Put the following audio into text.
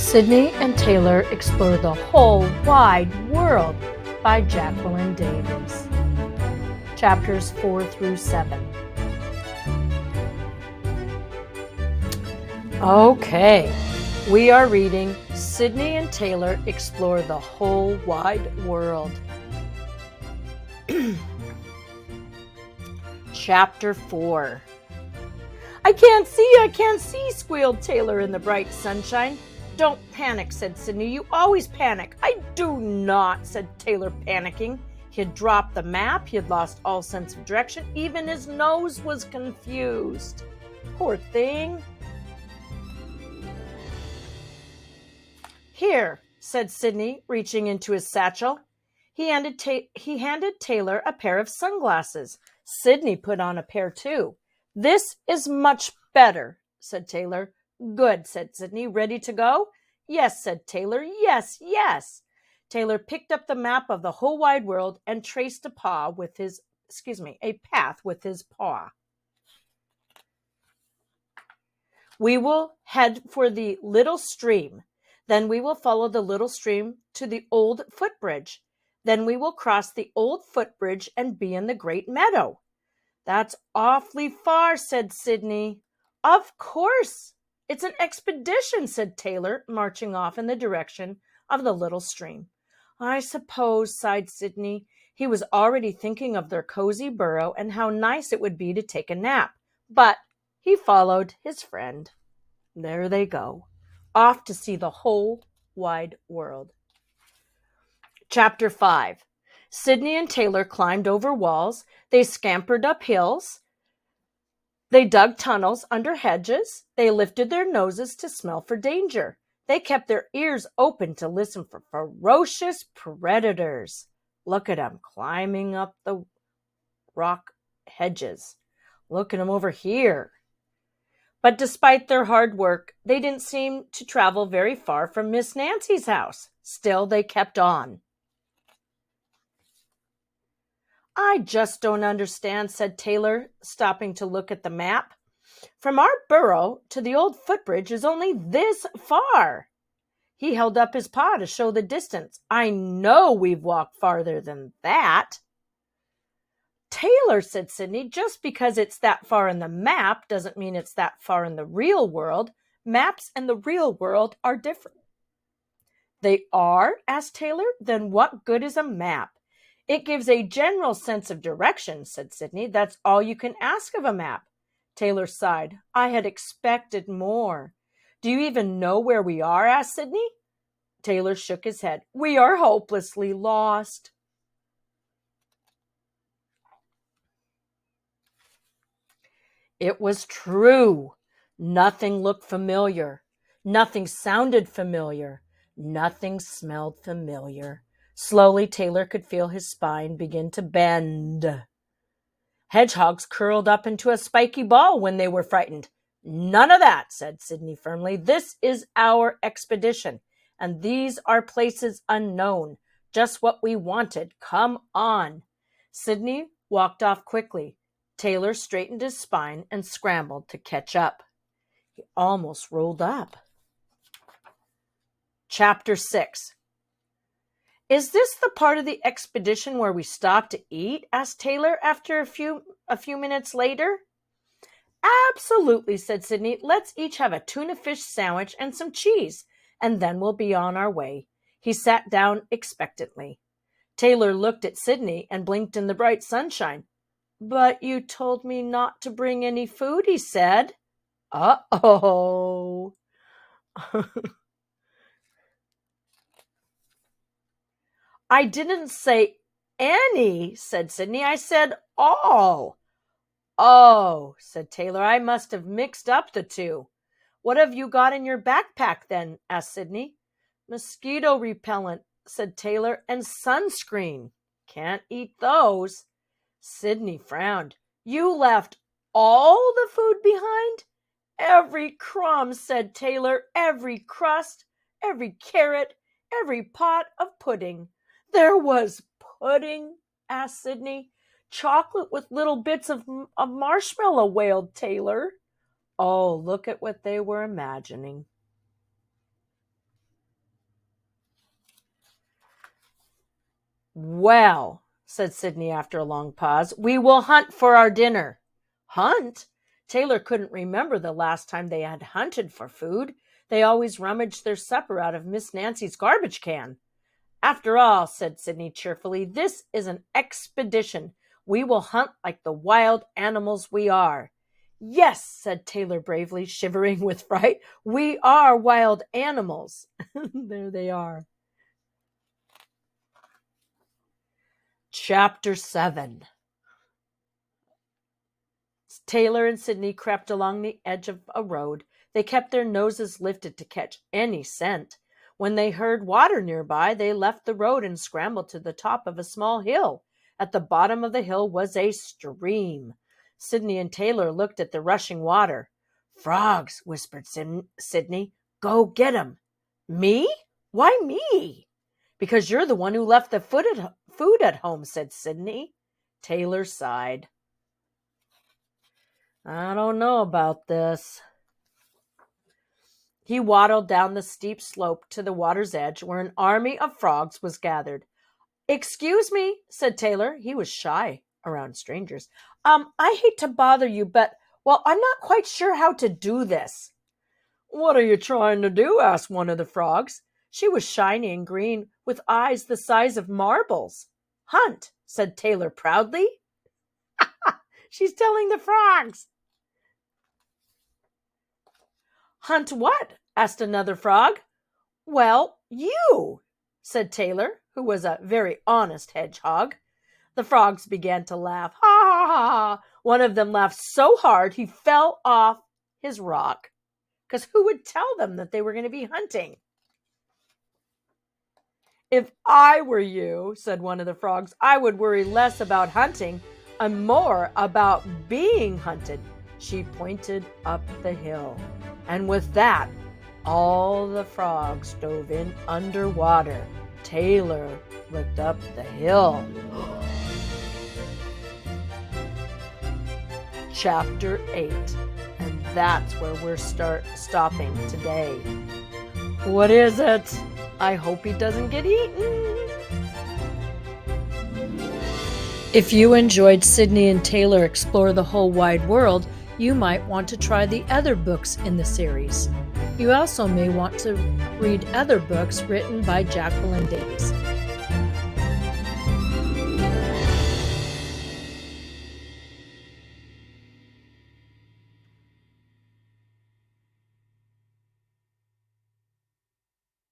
Sydney and Taylor Explore the Whole Wide World by Jacqueline Davies. Chapters 4 through 7. Okay, we are reading Sydney and Taylor Explore the Whole Wide World. Chapter 4. I can't see, squealed Taylor in the bright sunshine. Don't panic, said Sydney. You always panic. I do not, said Taylor, panicking. He had dropped the map. He had lost all sense of direction. Even his nose was confused. Poor thing. Here, said Sydney, reaching into his satchel. He handed Taylor a pair of sunglasses. Sydney put on a pair too. This is much better, said Taylor. Good, said Sydney. Ready to go? Yes, said Taylor. Yes, yes. Taylor picked up the map of the whole wide world and traced a path with his paw. We will head for the little stream. Then we will follow the little stream to the old footbridge. Then we will cross the old footbridge and be in the great meadow. That's awfully far, said Sydney. Of course. It's an expedition, said Taylor, marching off in the direction of the little stream. I suppose, sighed Sydney. He was already thinking of their cozy burrow and how nice it would be to take a nap. But he followed his friend. There they go, off to see the whole wide world. Chapter 5. Sydney and Taylor climbed over walls. They scampered up hills. They dug tunnels under hedges. They lifted their noses to smell for danger. They kept their ears open to listen for ferocious predators. Look at them climbing up the rock hedges. Look at them over here. But despite their hard work, they didn't seem to travel very far from Miss Nancy's house. Still, they kept on. I just don't understand, said Taylor, stopping to look at the map. From our burrow to the old footbridge is only this far. He held up his paw to show the distance. I know we've walked farther than that. Taylor, said Sydney, just because it's that far in the map doesn't mean it's that far in the real world. Maps and the real world are different. They are? Asked Taylor. Then what good is a map? It gives a general sense of direction, said Sydney. That's all you can ask of a map. Taylor sighed. I had expected more. Do you even know where we are? Asked Sydney. Taylor shook his head. We are hopelessly lost. It was true. Nothing looked familiar. Nothing sounded familiar. Nothing smelled familiar. Slowly, Taylor could feel his spine begin to bend. Hedgehogs curled up into a spiky ball when they were frightened. None of that, said Sydney firmly. This is our expedition, and these are places unknown. Just what we wanted. Come on. Sydney walked off quickly. Taylor straightened his spine and scrambled to catch up. He almost rolled up. Chapter 6. Is this the part of the expedition where we stop to eat? Asked Taylor after a few minutes later. Absolutely, said Sydney. Let's each have a tuna fish sandwich and some cheese, and then we'll be on our way. He sat down expectantly. Taylor looked at Sydney and blinked in the bright sunshine. But you told me not to bring any food, he said. Uh-oh. I didn't say any, said Sydney. I said all. Oh, said Taylor. I must have mixed up the two. What have you got in your backpack then? Asked Sydney. Mosquito repellent, said Taylor, and sunscreen. Can't eat those. Sydney frowned. You left all the food behind? Every crumb, said Taylor. Every crust, every carrot, every pot of pudding. There was pudding? Asked Sydney. Chocolate with little bits of marshmallow, wailed Taylor. Oh, look at what they were imagining. Well, said Sidney after a long pause, we will hunt for our dinner. Hunt? Taylor couldn't remember the last time they had hunted for food. They always rummaged their supper out of Miss Nancy's garbage can. After all, said Sidney cheerfully, this is an expedition. We will hunt like the wild animals we are. Yes, said Taylor bravely, shivering with fright. We are wild animals. There they are. Chapter 7. Taylor and Sidney crept along the edge of a road. They kept their noses lifted to catch any scent. When they heard water nearby, they left the road and scrambled to the top of a small hill. At the bottom of the hill was a stream. Sidney and Taylor looked at the rushing water. Frogs, whispered Sidney. Go get 'em. Me? Why me? Because you're the one who left the food at home, said Sidney. Taylor sighed. I don't know about this. He waddled down the steep slope to the water's edge where an army of frogs was gathered. Excuse me, said Taylor. He was shy around strangers. I hate to bother you, but, well, I'm not quite sure how to do this. What are you trying to do? Asked one of the frogs. She was shiny and green, with eyes the size of marbles. Hunt, said Taylor proudly. She's telling the frogs. Hunt what? Asked another frog. Well, you, said Taylor, who was a very honest hedgehog. The frogs began to laugh. Ha, ha, ha, ha. One of them laughed so hard he fell off his rock. Because who would tell them that they were going to be hunting? If I were you, said one of the frogs, I would worry less about hunting and more about being hunted. She pointed up the hill. And with that, all the frogs dove in underwater. Taylor looked up the hill. Chapter 8. And that's where we're stopping today. What is it? I hope he doesn't get eaten. If you enjoyed Sidney and Taylor Explore the Whole Wide World, you might want to try the other books in the series. You also may want to read other books written by Jacqueline Davies.